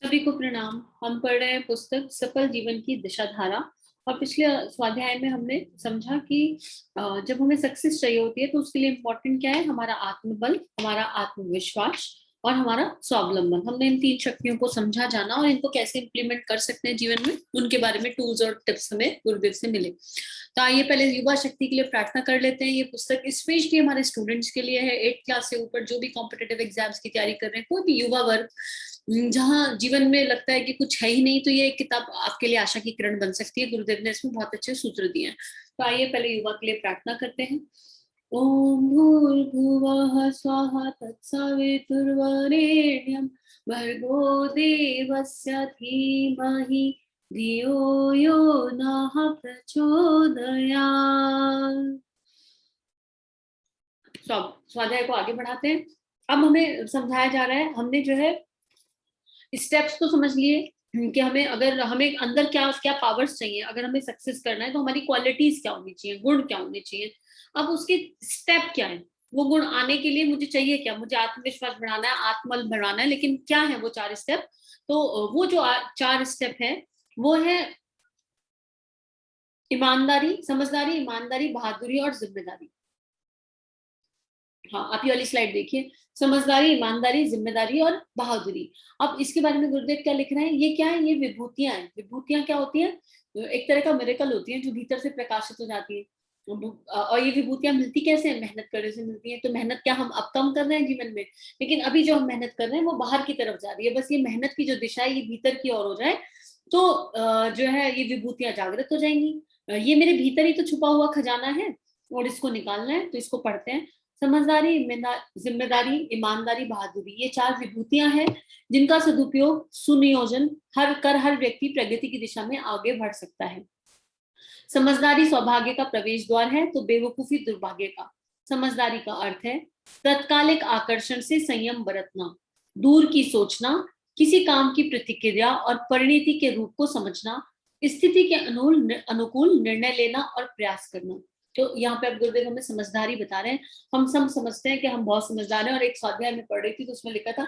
सभी को प्रणाम। हम पढ़ रहे हैं पुस्तक सफल जीवन की दिशाधारा। और पिछले स्वाध्याय में हमने समझा कि जब हमें सक्सेस चाहिए होती है तो उसके लिए इम्पोर्टेंट क्या है, हमारा आत्मबल, हमारा आत्मविश्वास और हमारा स्वावलंबन। हमने इन तीन शक्तियों को समझा, जाना और इनको कैसे इंप्लीमेंट कर सकते हैं जीवन में, उनके बारे में टूल्स और टिप्स हमें गुरुदेव से मिले। तो आइए पहले युवा शक्ति के लिए प्रार्थना कर लेते हैं। ये पुस्तक स्पेशली हमारे स्टूडेंट्स के लिए है, 8th क्लास से ऊपर जो भी कॉम्पिटेटिव एग्जाम्स की तैयारी कर रहे हैं, कोई भी युवा वर्ग जहाँ जीवन में लगता है कि कुछ है ही नहीं, तो ये एक किताब आपके लिए आशा की किरण बन सकती है। गुरुदेव ने इसमें बहुत अच्छे सूत्र दिए हैं। तो आइए पहले युवा के लिए प्रार्थना करते हैं। ओम भूर्भुवः स्वः तत्सवितुर्वरेण्यं भर्गो देवस्य धीमहि धियो यो नः प्रचोदयात्। स्वाध्याय को आगे बढ़ाते हैं। अब हमें समझाया जा रहा है, हमने जो है स्टेप्स तो समझ लिए कि हमें, अगर हमें अंदर क्या क्या पावर्स चाहिए, अगर हमें सक्सेस करना है तो हमारी क्वालिटीज क्या होनी चाहिए, गुण क्या होने चाहिए। अब उसके स्टेप क्या है, वो गुण आने के लिए मुझे चाहिए क्या, मुझे आत्मविश्वास बढ़ाना है, आत्मबल बढ़ाना है, लेकिन क्या है वो 4 स्टेप। तो वो जो 4 स्टेप है वो है ईमानदारी, समझदारी, ईमानदारी, बहादुरी और जिम्मेदारी। हाँ, आप ये वाली स्लाइड देखिए, समझदारी, ईमानदारी, जिम्मेदारी और बहादुरी। अब इसके बारे में गुरुदेव क्या लिख रहे हैं, ये क्या है, ये विभूतियां हैं। विभूतियां क्या होती हैं, एक तरह का मिरेकल होती है जो भीतर से प्रकाशित हो जाती है। और ये विभूतियां मिलती कैसे हैं, मेहनत करने से मिलती है। तो मेहनत क्या हम अब कम कर रहे हैं जीवन में, लेकिन अभी जो हम मेहनत कर रहे हैं वो बाहर की तरफ जा रही है। बस ये मेहनत की जो दिशा है ये भीतर की ओर हो जाए तो जो है ये विभूतियां जागृत हो जाएंगी। ये मेरे भीतर ही तो छुपा हुआ खजाना है और इसको निकालना है। तो इसको पढ़ते हैं। समझदारी, जिम्मेदारी, ईमानदारी, बहादुरी, ये 4 विभूतियां हैं जिनका सदुपयोग, सुनियोजन हर व्यक्ति प्रगति की दिशा में आगे बढ़ सकता है। समझदारी सौभाग्य का प्रवेश द्वार है तो बेवकूफी दुर्भाग्य का। समझदारी का अर्थ है तत्कालिक आकर्षण से संयम बरतना, दूर की सोचना, किसी काम की प्रतिक्रिया और परिणति के रूप को समझना, स्थिति के अनुकूल निर्णय लेना और प्रयास करना। तो यहाँ पे अब गुरुदेव हमें समझदारी बता रहे हैं। हम सब समझते हैं कि हम बहुत समझदार हैं, और एक स्वाध्याय में पढ़ रही थी तो उसमें लिखा था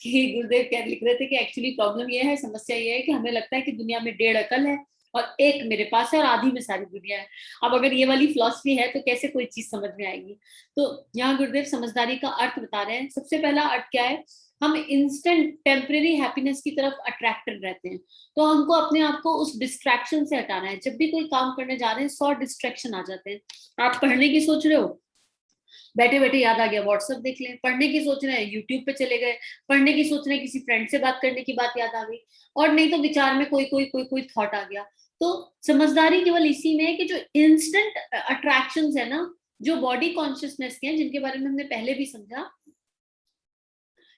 कि गुरुदेव क्या लिख रहे थे कि एक्चुअली प्रॉब्लम ये है, समस्या ये है कि हमें लगता है कि दुनिया में 1.5 अकल है और 1 मेरे पास है और आधी में सारी दुनिया है। अब अगर ये वाली फिलॉसफी है तो कैसे कोई चीज समझ में आएगी। तो यहाँ गुरुदेव समझदारी का अर्थ बता रहे हैं। सबसे पहला अर्थ क्या है, हम इंस्टेंट टेम्परेरी हैप्पीनेस की तरफ अट्रैक्टेड रहते हैं। तो हमको अपने आप को उस डिस्ट्रैक्शन से हटाना है। जब भी कोई काम करने जा रहे हैं 100 डिस्ट्रैक्शन आ जाते हैं। आप पढ़ने की सोच रहे हो, बैठे बैठे याद आ गया व्हाट्सएप देख लें। पढ़ने की सोच रहे हैं, यूट्यूब पे चले गए। पढ़ने की सोच रहे हैं, किसी फ्रेंड से बात करने की बात याद आ गई। और नहीं तो विचार में कोई थॉट आ गया। तो समझदारी केवल इसी में है कि जो इंस्टेंट अट्रैक्शंस है ना, जो बॉडी कॉन्शियसनेस के हैं, जिनके बारे में हमने पहले भी समझा,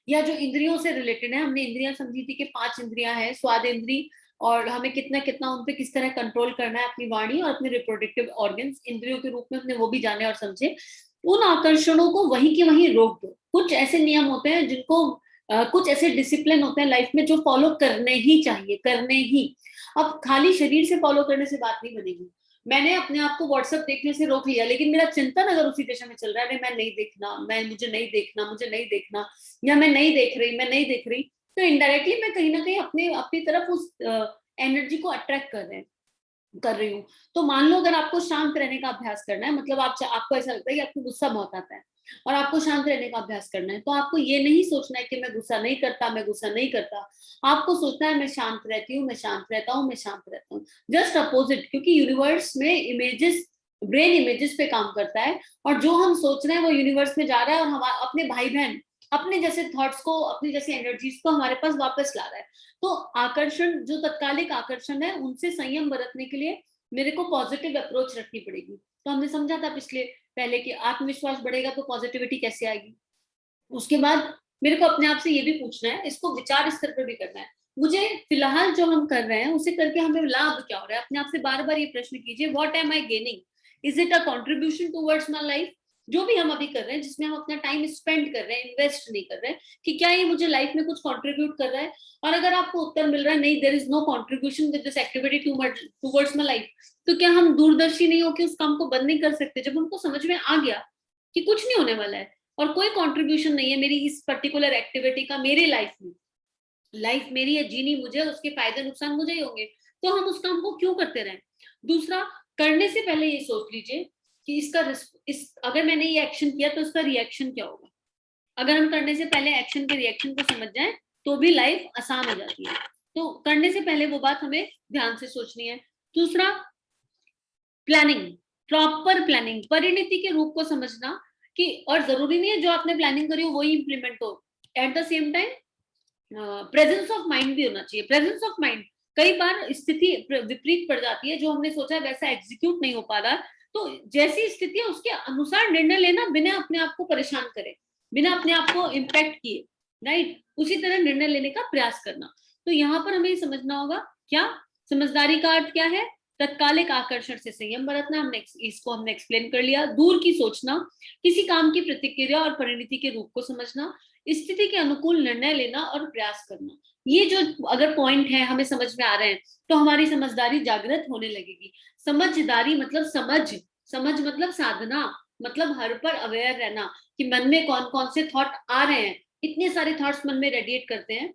या जो इंद्रियों से रिलेटेड है। हमने इंद्रियां समझी थी कि 5 इंद्रियां हैं, स्वाद इंद्री, और हमें कितना कितना उन पे किस तरह कंट्रोल करना है, अपनी वाणी और अपने रिप्रोडक्टिव ऑर्गन्स इंद्रियों के रूप में हमने वो भी जाने और समझे। उन आकर्षणों को वहीं के वहीं रोक दो। कुछ ऐसे नियम होते हैं जिनको कुछ ऐसे डिसिप्लिन होते हैं लाइफ में जो फॉलो करने ही चाहिए, करने ही। अब खाली शरीर से फॉलो करने से बात नहीं बनेगी। मैंने अपने आप को व्हाट्सएप देखने से रोक लिया, लेकिन मेरा चिंतन अगर उसी दिशा में चल रहा है, मैं नहीं देखना, मुझे नहीं देखना, मुझे नहीं देखना, या मैं नहीं देख रही, मैं नहीं देख रही, तो इनडायरेक्टली मैं कहीं ना कहीं अपनी तरफ उस एनर्जी को अट्रैक्ट कर रही हूँ। तो मान लो अगर आपको शांत रहने का अभ्यास करना है, मतलब आपको ऐसा लगता है कि आपको गुस्सा बहुत आता है और आपको शांत रहने का अभ्यास करना है, तो आपको ये नहीं सोचना है कि मैं गुस्सा नहीं करता, मैं गुस्सा नहीं करता। आपको सोचना है मैं शांत रहती हूँ, मैं शांत रहता हूँ, मैं शांत रहता हूँ। जस्ट अपोजिट, क्योंकि यूनिवर्स में इमेजेस, ब्रेन इमेजेस पे काम करता है, और जो हम सोच रहे हैं वो यूनिवर्स में जा रहा है और हम अपने भाई बहन अपने जैसे थॉट्स को, अपनी जैसी एनर्जीज को हमारे पास वापस ला रहा है। तो आकर्षण, जो तत्कालिक आकर्षण है, उनसे संयम बरतने के लिए मेरे को पॉजिटिव अप्रोच रखनी पड़ेगी। तो हमने समझा था पिछले पहले कि आत्मविश्वास बढ़ेगा तो पॉजिटिविटी कैसे आएगी। उसके बाद मेरे को अपने आप से ये भी पूछना है, इसको विचार स्तर पर भी करना है, मुझे फिलहाल जो हम कर रहे हैं उसे करके हमें लाभ क्या हो रहा है। अपने आप से बार बार ये प्रश्न कीजिए, what am I gaining, is it a contribution towards my life. जो भी हम अभी कर रहे हैं, जिसमें हम अपना टाइम स्पेंड कर रहे हैं, इन्वेस्ट नहीं कर रहे हैं, कि क्या ये मुझे लाइफ में कुछ कंट्रीब्यूट कर रहा है। और अगर आपको उत्तर मिल रहा है नहीं, there is no contribution with this activity towards my life, तो क्या हम दूरदर्शी नहीं होकर उस काम को बंद नहीं कर सकते। जब उनको समझ में आ गया कि कुछ नहीं होने वाला है और कोई कंट्रीब्यूशन नहीं है मेरी इस पर्टिकुलर एक्टिविटी का मेरे लाइफ में, लाइफ मेरी है, जीनी मुझे, उसके फायदे नुकसान मुझे ही होंगे, तो हम उस काम को क्यों करते रहें। दूसरा, करने से पहले ये सोच लीजिए कि अगर मैंने ये एक्शन किया तो उसका रिएक्शन क्या होगा। अगर हम करने से पहले एक्शन के रिएक्शन को समझ जाएं तो भी लाइफ आसान हो जाती है। तो करने से पहले वो बात हमें ध्यान से सोचनी है। दूसरा, प्लानिंग, प्रॉपर प्लानिंग, परिणति के रूप को समझना कि, और जरूरी नहीं है जो आपने प्लानिंग करी हो वही इंप्लीमेंट हो। At the same time presence of mind भी होना चाहिए। प्रेजेंस ऑफ माइंड, कई बार स्थिति विपरीत पड़ जाती है, जो हमने सोचा है वैसा एग्जीक्यूट नहीं हो पा रहा, तो जैसी स्थिति है उसके अनुसार निर्णय लेना, बिना अपने आप को परेशान करे, बिना अपने आप को इम्पैक्ट किए, राइट, उसी तरह निर्णय लेने का प्रयास करना। तो यहाँ पर हमें समझना होगा क्या समझदारी का अर्थ क्या है। तत्कालिक आकर्षण से संयम बरतना, हमने एक्सप्लेन कर लिया। दूर की सोचना, किसी काम की प्रतिक्रिया और परिणति के रूप को समझना, स्थिति के अनुकूल निर्णय लेना और प्रयास करना। ये जो अगर पॉइंट है हमें समझ में आ रहे हैं तो हमारी समझदारी जागृत होने लगेगी। समझदारी मतलब समझ मतलब साधना, मतलब हर पर अवेयर रहना कि मन में कौन कौन से थॉट आ रहे हैं। इतने सारे थॉट्स मन में रेडिएट करते हैं,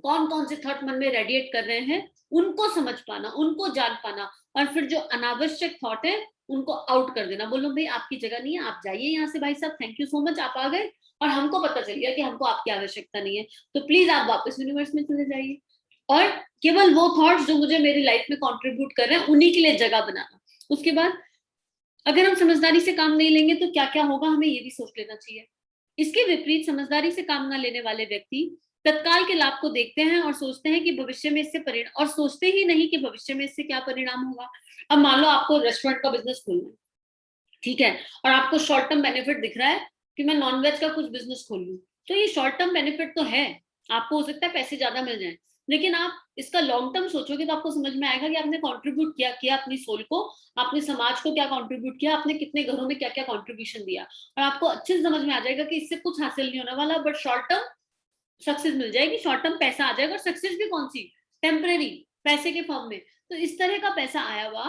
कौन कौन से थॉट मन में रेडिएट कर रहे हैं उनको समझ पाना, उनको जान पाना, और फिर जो अनावश्यक थॉट है उनको आउट कर देना। बोलो भाई आपकी जगह नहीं है, आप जाइए यहाँ से, भाई साहब थैंक यू सो मच, आप आ गए और हमको पता चल गया कि हमको आपकी आवश्यकता नहीं है, तो प्लीज आप वापस यूनिवर्स में चले जाइए। और केवल वो थॉट्स जो मुझे मेरी लाइफ में कंट्रीब्यूट कर रहे हैं उन्हीं के लिए जगह बनाना। उसके बाद अगर हम समझदारी से काम नहीं लेंगे तो क्या क्या होगा, हमें ये भी सोच लेना चाहिए। इसके विपरीत समझदारी से काम न लेने वाले व्यक्ति तत्काल के लाभ को देखते हैं और सोचते हैं कि भविष्य में इससे परिणाम, और सोचते ही नहीं कि भविष्य में इससे क्या परिणाम होगा। अब मान लो आपको रेस्टोरेंट का बिजनेस खोलना है, ठीक है, और आपको शॉर्ट टर्म बेनिफिट दिख रहा है कि मैं नॉनवेज का कुछ बिजनेस खोल लूं, तो ये शॉर्ट टर्म बेनिफिट तो है, आपको हो सकता है पैसे ज्यादा मिल जाए, लेकिन आप इसका लॉन्ग टर्म सोचोगे तो आपको समझ में आएगा कि आपने कंट्रीब्यूट क्या किया अपनी सोल को, आपने समाज को क्या कंट्रीब्यूट किया, आपने कितने घरों में क्या क्या कंट्रीब्यूशन दिया, और आपको अच्छे से समझ में आ जाएगा कि इससे कुछ हासिल नहीं होने वाला, बट शॉर्ट टर्म सक्सेस मिल जाएगी, शॉर्ट टर्म पैसा आ जाएगा, और सक्सेस भी कौन सी, टेम्परेरी, पैसे के फॉर्म में। तो इस तरह का पैसा आया हुआ,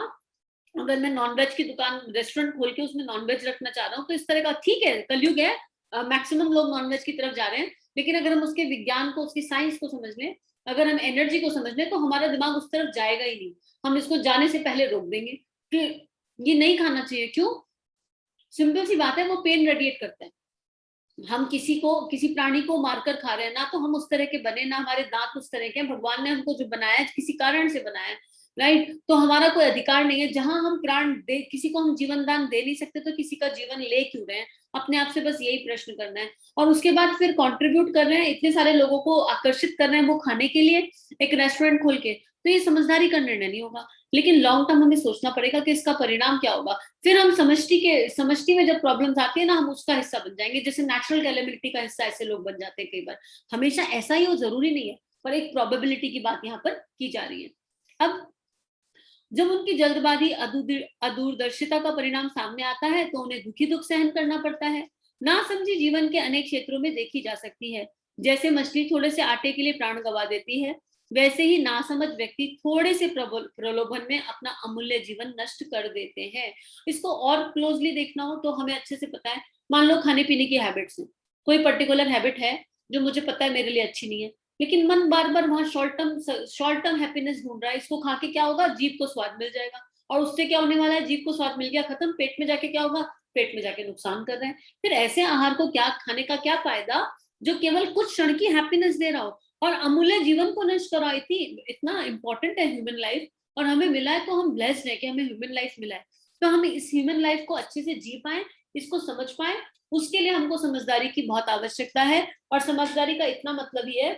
अगर मैं नॉनवेज की दुकान रेस्टोरेंट खोल के उसमें नॉनवेज रखना चाह रहा हूँ तो इस तरह का, ठीक है कलयुग है, मैक्सिमम लोग नॉनवेज की तरफ जा रहे हैं, लेकिन अगर हम उसके विज्ञान को, उसकी साइंस को समझ लें, अगर हम एनर्जी को समझ लें, तो हमारा दिमाग उस तरफ जाएगा ही नहीं, हम इसको जाने से पहले रोक देंगे कि ये नहीं खाना चाहिए। क्यों? सिंपल सी बात है, वो पेन रेडिएट करता है। हम किसी प्राणी को मारकर खा रहे हैं ना, तो हम उस तरह के बने, ना हमारे दांत उस तरह के हैं, भगवान ने हमको जो बनाया है किसी कारण से बनाया है, राइट, तो हमारा कोई अधिकार नहीं है, जहां हम प्राण दे, किसी को हम जीवन दान दे नहीं सकते तो किसी का जीवन ले क्यों रहे हैं, अपने आप से बस यही प्रश्न करना है। और उसके बाद फिर कंट्रीब्यूट कर रहे हैं, इतने सारे लोगों को आकर्षित कर रहे हैं वो खाने के लिए एक रेस्टोरेंट खोल के, तो ये समझदारी का निर्णय नहीं होगा। लेकिन लॉन्ग टर्म हमें सोचना पड़ेगा कि इसका परिणाम क्या होगा। फिर हम समष्टि में जब प्रॉब्लम्स आती है ना, हम उसका हिस्सा बन जाएंगे, जैसे नेचुरल कैलेबिलिटी का हिस्सा ऐसे लोग बन जाते हैं कई बार। हमेशा ऐसा ही हो जरूरी नहीं है, पर एक प्रोबेबिलिटी की बात यहाँ पर की जा रही है। अब जब उनकी जल्दबाजी अदूरदर्शिता का परिणाम सामने आता है तो उन्हें दुखी दुख सहन करना पड़ता है। ना समझी जीवन के अनेक क्षेत्रों में देखी जा सकती है। जैसे मछली थोड़े से आटे के लिए प्राण गंवा देती है, वैसे ही नासमझ व्यक्ति थोड़े से प्रलोभन में अपना अमूल्य जीवन नष्ट कर देते हैं। इसको और क्लोजली देखना हो तो हमें अच्छे से पता है, मान लो खाने पीने की हैबिट्स हैं, कोई पर्टिकुलर हैबिट है जो मुझे पता है मेरे लिए अच्छी नहीं है, लेकिन मन बार बार वहां शॉर्ट टर्म हैप्पीनेस ढूंढ रहा है। इसको खा के क्या होगा, जीभ को स्वाद मिल जाएगा, और उससे क्या होने वाला है, जीभ को स्वाद मिल गया, खत्म, पेट में जाके क्या होगा, पेट में जाके नुकसान कर रहे हैं। फिर ऐसे आहार को क्या खाने का क्या फायदा जो केवल कुछ क्षण की हैप्पीनेस दे रहा हो और अमूल्य जीवन को नष्ट कराई थी। इतना इंपॉर्टेंट है ह्यूमन लाइफ, और हमें मिला है तो हम ब्लेस्ड है कि हमें ह्यूमन लाइफ मिला है, तो हम इस ह्यूमन लाइफ को अच्छे से जी पाए, इसको समझ पाए, उसके लिए हमको समझदारी की बहुत आवश्यकता है। और समझदारी का इतना मतलब ही है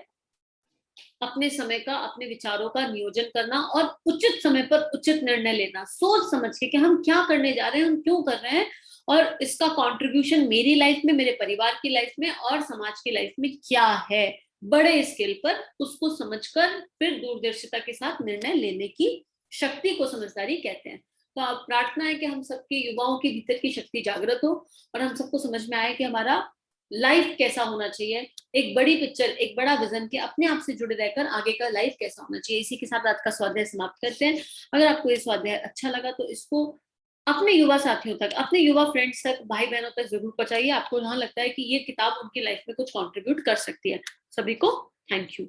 अपने समय का, अपने विचारों का नियोजन करना और उचित समय पर उचित निर्णय लेना, सोच समझ के कि हम क्या करने जा रहे हैं, हम क्यों कर रहे हैं, और इसका कंट्रीब्यूशन मेरी लाइफ में, मेरे परिवार की लाइफ में और समाज की लाइफ में क्या है, बड़े स्केल पर उसको समझकर फिर दूरदर्शिता के साथ निर्णय लेने की शक्ति को समझदारी कहते हैं। तो अब प्रार्थना है कि हम सबके युवाओं के भीतर की शक्ति जागृत हो और हम सबको समझ में आए कि हमारा लाइफ कैसा होना चाहिए, एक बड़ी पिक्चर, एक बड़ा विजन के अपने आप से जुड़े रहकर आगे का लाइफ कैसा होना चाहिए। इसी के साथ आज का स्वाध्याय समाप्त करते हैं। अगर आपको ये स्वाध्याय अच्छा लगा तो इसको अपने युवा साथियों तक, अपने युवा फ्रेंड्स तक, भाई बहनों तक जरूर पहुंचाइए। आपको जहां लगता है कि ये किताब उनकी लाइफ में कुछ कंट्रीब्यूट कर सकती है। सभी को थैंक यू।